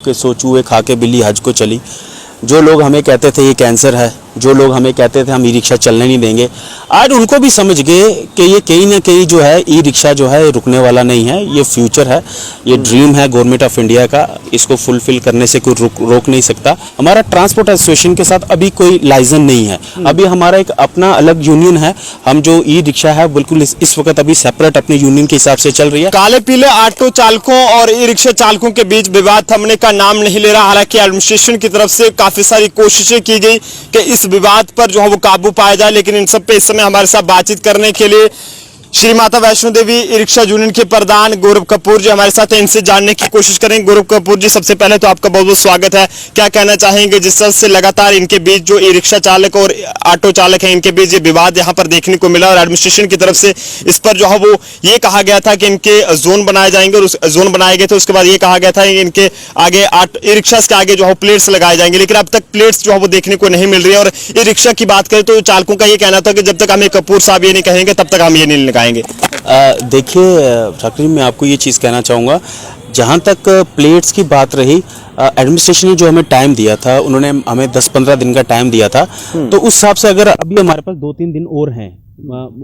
के सो चूहे खा के बिल्ली हज को चली। जो लोग हमें कहते थे ये कैंसर है, जो लोग हमें कहते थे हम ई रिक्शा चलने नहीं देंगे, आज उनको भी समझ गए कि ये कहीं ना कहीं जो है ई रिक्शा जो है रुकने वाला नहीं है। ये फ्यूचर है, ये ड्रीम है गवर्नमेंट ऑफ इंडिया का। इसको फुलफिल करने से कोई रोक नहीं सकता। हमारा ट्रांसपोर्ट एसोसिएशन के साथ अभी कोई लाइसेंस नहीं है, अभी हमारा एक अपना अलग यूनियन है। हम जो ई रिक्शा है बिल्कुल इस वक्त अभी सेपरेट अपने यूनियन के हिसाब से चल रही है। काले पीले ऑटो चालकों और ई रिक्शा चालकों के बीच विवाद थमने का नाम नहीं ले रहा। हालांकि एडमिनिस्ट्रेशन की तरफ से काफी सारी कोशिशें की गई कि इस विवाद पर जो है वो काबू पाया जाए, लेकिन इन सब पे इस समय हमारे साथ बातचीत करने के लिए Shri Mata Vaishno Devi e rickshaw union के प्रधान गौरव कपूर जी हमारे साथ हैं। इनसे जानने की कोशिश करेंगे। गौरव कपूर जी, सबसे पहले तो आपका बहुत बहुत स्वागत है। क्या कहना चाहेंगे जिस तरह से लगातार इनके बीच जो ई रिक्शा चालक और ऑटो चालक है इनके बीच ये विवाद यहाँ पर देखने को मिला और एडमिनिस्ट्रेशन की तरफ से इस पर जो है वो ये कहा गया था कि इनके जोन बनाए जाएंगे और उस जोन बनाए गए थे। उसके बाद ये कहा गया था इनके आगे ई रिक्शा के आगे जो है प्लेट्स लगाए जाएंगे, लेकिन अब तक प्लेट्स जो है वो देखने को नहीं मिल रही है। और ई रिक्शा की बात करें तो चालकों का ये कहना था कि जब तक हमें कपूर साहब ये नहीं कहेंगे तब तक हम ये नहीं लगाएंगे। देखिए ठाकुर, मैं आपको ये चीज़ कहना चाहूँगा, जहाँ तक प्लेट्स की बात रही, एडमिनिस्ट्रेशन ने जो हमें टाइम दिया था, उन्होंने हमें 10-15 दिन का टाइम दिया था। तो उस हिसाब से अगर अभी हमारे पास 2-3 दिन और हैं,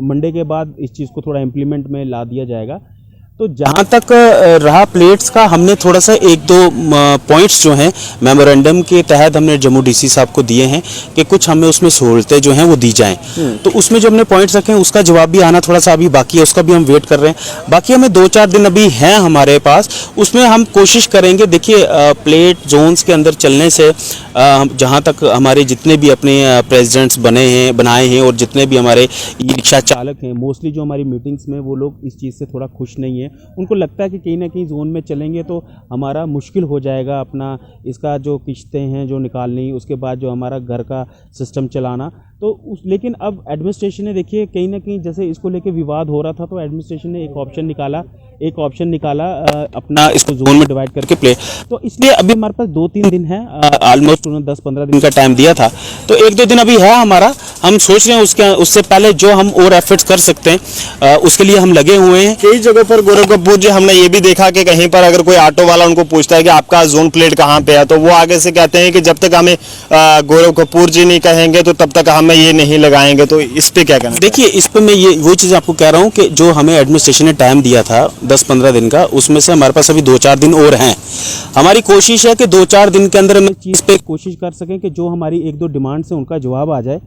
मंडे के बाद इस चीज़ को थोड़ा इम्प्लीमेंट में ला दिया जाएगा। तो जहाँ तक रहा प्लेट्स का, हमने थोड़ा सा 1-2 पॉइंट्स जो हैं मेमोरेंडम के तहत हमने जम्मू डीसी साहब को दिए हैं कि कुछ हमें उसमें सहूलतें जो हैं वो दी जाएं। तो उसमें जो हमने पॉइंट्स रखे हैं उसका जवाब भी आना थोड़ा सा अभी बाकी है, उसका भी हम वेट कर रहे हैं। बाकी हमें 2-4 दिन अभी हैं हमारे पास, उसमें हम कोशिश करेंगे। देखिए प्लेट जोन्स के अंदर चलने से जहाँ तक हमारे जितने भी अपने प्रेसिडेंट्स बनाए हैं और जितने भी हमारे ई रिक्शा चालक हैं, मोस्टली जो हमारी मीटिंग्स में वो लोग इस चीज़ से थोड़ा खुश नहीं है। उनको लगता है कि कहीं ना कहीं जोन में चलेंगे तो हमारा मुश्किल हो जाएगा अपना इसका जो किश्तें हैं जो निकालनी, उसके बाद जो हमारा घर का सिस्टम चलाना। तो लेकिन अब एडमिनिस्ट्रेशन ने देखिए कहीं ना कहीं जैसे इसको लेके विवाद हो रहा था, तो एडमिनिस्ट्रेशन ने एक ऑप्शन निकाला अपना इसको जोन में डिवाइड करके प्ले। तो इसलिए अभी हमारे पास 2-3 दिन है, ऑलमोस्ट उन्होंने 10-15 दिन का टाइम दिया था, तो 1-2 दिन अभी है हमारा। हम सोच रहे हैं उससे पहले जो हम और एफर्ट्स कर सकते हैं उसके लिए हम लगे हुए हैं। कई जगह पर गौरव कपूर जी हमने ये भी देखा कि कहीं पर अगर कोई ऑटो वाला उनको पूछता है कि आपका जोन प्लेट कहाँ पे है, तो वो आगे से कहते हैं कि जब तक हमें गौरव कपूर जी नहीं कहेंगे तो तब तक हमें ये नहीं लगाएंगे। तो इस पे क्या कहना? देखिए इस पे मैं ये वो चीज़ आपको कह रहा हूँ कि जो हमें एडमिनिस्ट्रेशन ने टाइम दिया था 10-15 दिन का, उसमें से हमारे पास अभी 2-4 दिन और हैं। हमारी कोशिश है कि 2-4 दिन के अंदर हम इस चीज़ पे कोशिश कर सकें कि जो हमारी 1-2 डिमांड्स हैं उनका जवाब आ जाए।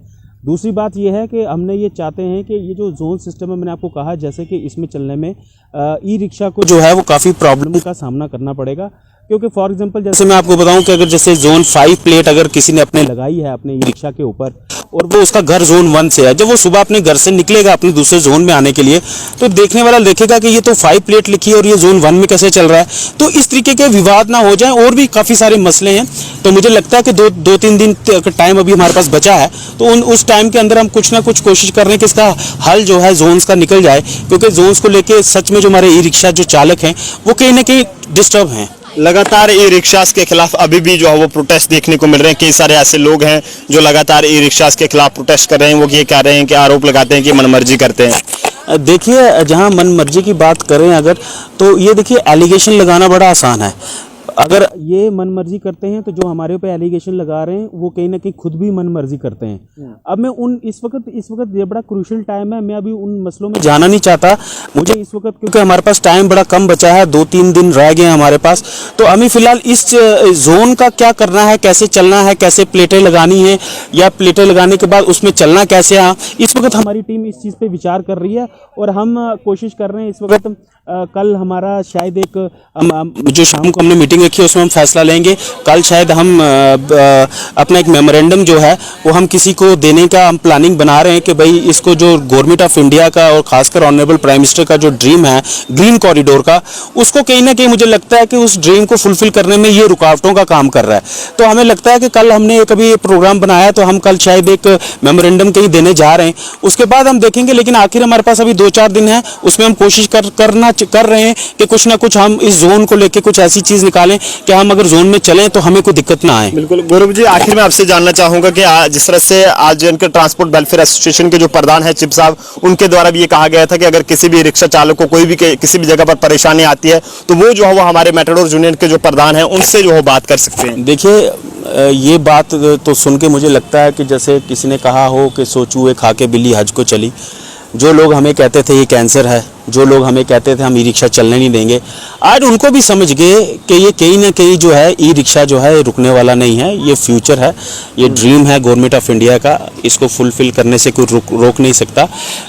दूसरी बात यह है कि हमने ये चाहते हैं कि ये जो जोन सिस्टम है, मैंने आपको कहा जैसे कि इसमें चलने में ई रिक्शा को जो है वो काफ़ी प्रॉब्लम का सामना करना पड़ेगा। क्योंकि फॉर एग्जांपल जैसे मैं आपको बताऊं कि अगर जैसे जोन 5 प्लेट अगर किसी ने अपने लगाई है अपने ई रिक्शा के ऊपर और वो उसका घर जोन 1 से है, जब वो सुबह अपने घर से निकलेगा अपने दूसरे जोन में आने के लिए, तो देखने वाला देखेगा कि ये तो 5 प्लेट लिखी है और ये जोन 1 में कैसे चल रहा है। तो इस तरीके के विवाद ना हो जाए, और भी काफ़ी सारे मसले हैं। तो मुझे लगता है कि 2-3 दिन टाइम अभी हमारे पास बचा है, तो उस टाइम के अंदर हम कुछ ना कुछ कोशिश कर रहे हैं कि इसका हल जो है जोन्स का निकल जाए। क्योंकि जोन्स को लेके सच में जो हमारे ई रिक्शा जो चालक हैं वो कहीं ना कहीं डिस्टर्ब हैं। लगातार ई रिक्शास के खिलाफ अभी भी जो है वो प्रोटेस्ट देखने को मिल रहे हैं। कई सारे ऐसे लोग हैं जो लगातार ई रिक्शास के खिलाफ प्रोटेस्ट कर रहे हैं। वो ये कह रहे हैं कि आरोप लगाते हैं कि मनमर्जी करते हैं। देखिए जहां मनमर्जी की बात करें अगर, तो ये देखिए एलिगेशन लगाना बड़ा आसान है। अगर ये मनमर्जी करते हैं तो जो हमारे पे एलिगेशन लगा रहे हैं वो कहीं ना कहीं खुद भी मनमर्जी करते हैं। अब मैं इस वक्त ये बड़ा क्रूशियल टाइम है, मैं अभी उन मसलों में जाना नहीं चाहता मुझे इस वक्त, क्योंकि हमारे पास टाइम बड़ा कम बचा है, 2-3 दिन रह गए हैं हमारे पास। तो हमें फिलहाल इस जोन का क्या करना है, कैसे चलना है, कैसे प्लेटें लगानी है, या प्लेटें लगाने के बाद उसमें चलना कैसे है, इस वक्त हमारी टीम इस चीज़ पे विचार कर रही है। और हम कोशिश कर रहे हैं इस वक्त, कल हमारा शायद एक जो शाम को हमने मीटिंग रखी है उसमें हम फैसला लेंगे। कल शायद हम अपना एक मेमोरेंडम जो है वो हम किसी को देने का हम प्लानिंग बना रहे हैं कि भाई इसको जो गवर्नमेंट ऑफ इंडिया का और खासकर ऑनरेबल प्राइम मिनिस्टर का जो ड्रीम है ग्रीन कॉरिडोर का, उसको कहीं ना कहीं मुझे लगता है कि उस ड्रीम को फुलफिल करने में ये रुकावटों का काम कर रहा है। तो हमें लगता है कि कल हमने एक अभी प्रोग्राम बनाया, तो हम कल शायद एक मेमोरेंडम कहीं देने जा रहे हैं। उसके बाद हम देखेंगे, लेकिन आखिर हमारे पास अभी 2-4 दिन है, उसमें हम कोशिश करना कर रहे हैं कि कुछ ना कुछ हम इस जोन को लेके कुछ ऐसी चीज निकालें कि हम अगर जोन में चलें तो हमें कोई दिक्कत ना आए। बिल्कुल गौरव जी, आखिर में आपसे जानना चाहूंगा कि जिस तरह से आज जे ट्रांसपोर्ट वेलफेयर एसोसिएशन के जो प्रधान है चिप साहब, उनके द्वारा भी ये कहा गया था कि अगर किसी भी रिक्शा चालक को कोई भी किसी भी जगह पर परेशानी आती है तो वो जो है वो हमारे मेटाडोर यूनियन के जो प्रधान है उनसे जो है बात कर सकते हैं। देखिए ये बात तो सुन के मुझे लगता है कि जैसे किसी ने कहा हो कि सो चूहे खा के बिल्ली हज को चली। जो लोग हमें कहते थे ये कैंसर है, जो लोग हमें कहते थे हम ई रिक्शा चलने नहीं देंगे, आज उनको भी समझ गए कि ये कहीं ना कहीं जो है ई रिक्शा जो है रुकने वाला नहीं है, ये फ्यूचर है, ये ड्रीम है गवर्नमेंट ऑफ इंडिया का, इसको फुलफिल करने से कोई रोक नहीं सकता।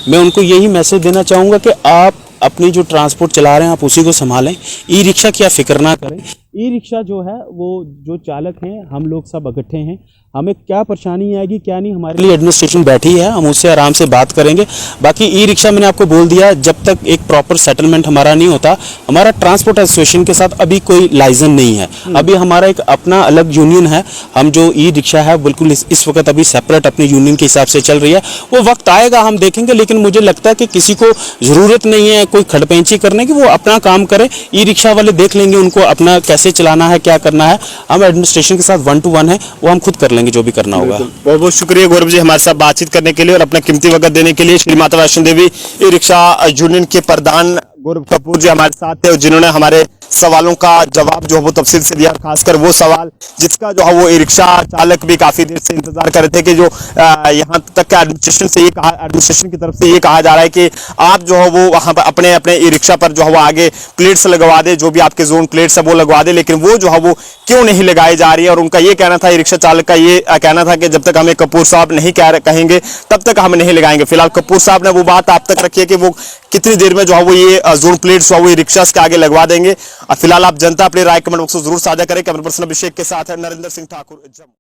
मैं उनको यही मैसेज देना चाहूँगा कि आप अपनी जो ट्रांसपोर्ट चला रहे हैं आप उसी को संभालें, ई रिक्शा की आप फिक्र ना करें। ई रिक्शा जो है वो जो चालक हैं हम लोग सब इकट्ठे हैं, हमें क्या परेशानी आएगी क्या नहीं, हमारे लिए एडमिनिस्ट्रेशन बैठी है, हम उससे आराम से बात करेंगे। बाकी ई रिक्शा मैंने आपको बोल दिया, जब तक एक प्रॉपर सेटलमेंट हमारा नहीं होता, हमारा ट्रांसपोर्ट एसोसिएशन के साथ अभी कोई लाइसेंस नहीं है, अभी हमारा एक अपना अलग यूनियन है। हम जो ई रिक्शा है बिल्कुल इस वक्त अभी सेपरेट अपने यूनियन के हिसाब से चल रही है, वो वक्त आएगा हम देखेंगे। लेकिन मुझे लगता है कि किसी को ज़रूरत नहीं है कोई खड़पेंची करने की, वो अपना काम करे, ई रिक्शा वाले देख लेंगे उनको अपना कैसे चलाना है क्या करना है। हम एडमिनिस्ट्रेशन के साथ 1 to 1 है, वो हम खुद कर लेंगे जो भी करना होगा। बहुत बहुत शुक्रिया गौरव जी हमारे साथ बातचीत करने के लिए और अपना कीमती वक्त देने के लिए। Shri Mata Vaishno Devi e rickshaw union के प्रधान गौरव कपूर जी हमारे साथ थे, जिन्होंने हमारे सवालों का जवाब जो है वो तफसील से दिया, खासकर वो सवाल जिसका जो है वो ई रिक्शा चालक भी काफी देर से इंतजार कर रहे थे कि जो यहाँ तक के एडमिनिस्ट्रेशन की तरफ से ये कहा जा रहा है कि आप जो है वो वहाँ पर अपने अपने ई रिक्शा पर जो है वो आगे प्लेट्स लगवा दे, जो भी आपके जोन प्लेट्स है वो लगवा दे, लेकिन वो जो है वो क्यों नहीं लगाई जा रही है। और उनका ये कहना था, ई रिक्शा चालक का ये कहना था कि जब तक हमें कपूर साहब नहीं कहेंगे तब तक हम नहीं लगाएंगे। फिलहाल कपूर साहब ने वो बात आप तक रखी है कि वो कितनी देर में जो है वो ये जोन प्लेट्स जो है वो रिक्शा के आगे लगवा देंगे। फिलहाल आप जनता अपनी राय कमेंट बॉक्स में जरूर साझा करें। कैमरा पर्सन अभिषेक के साथ है नरेंद्र सिंह ठाकुर।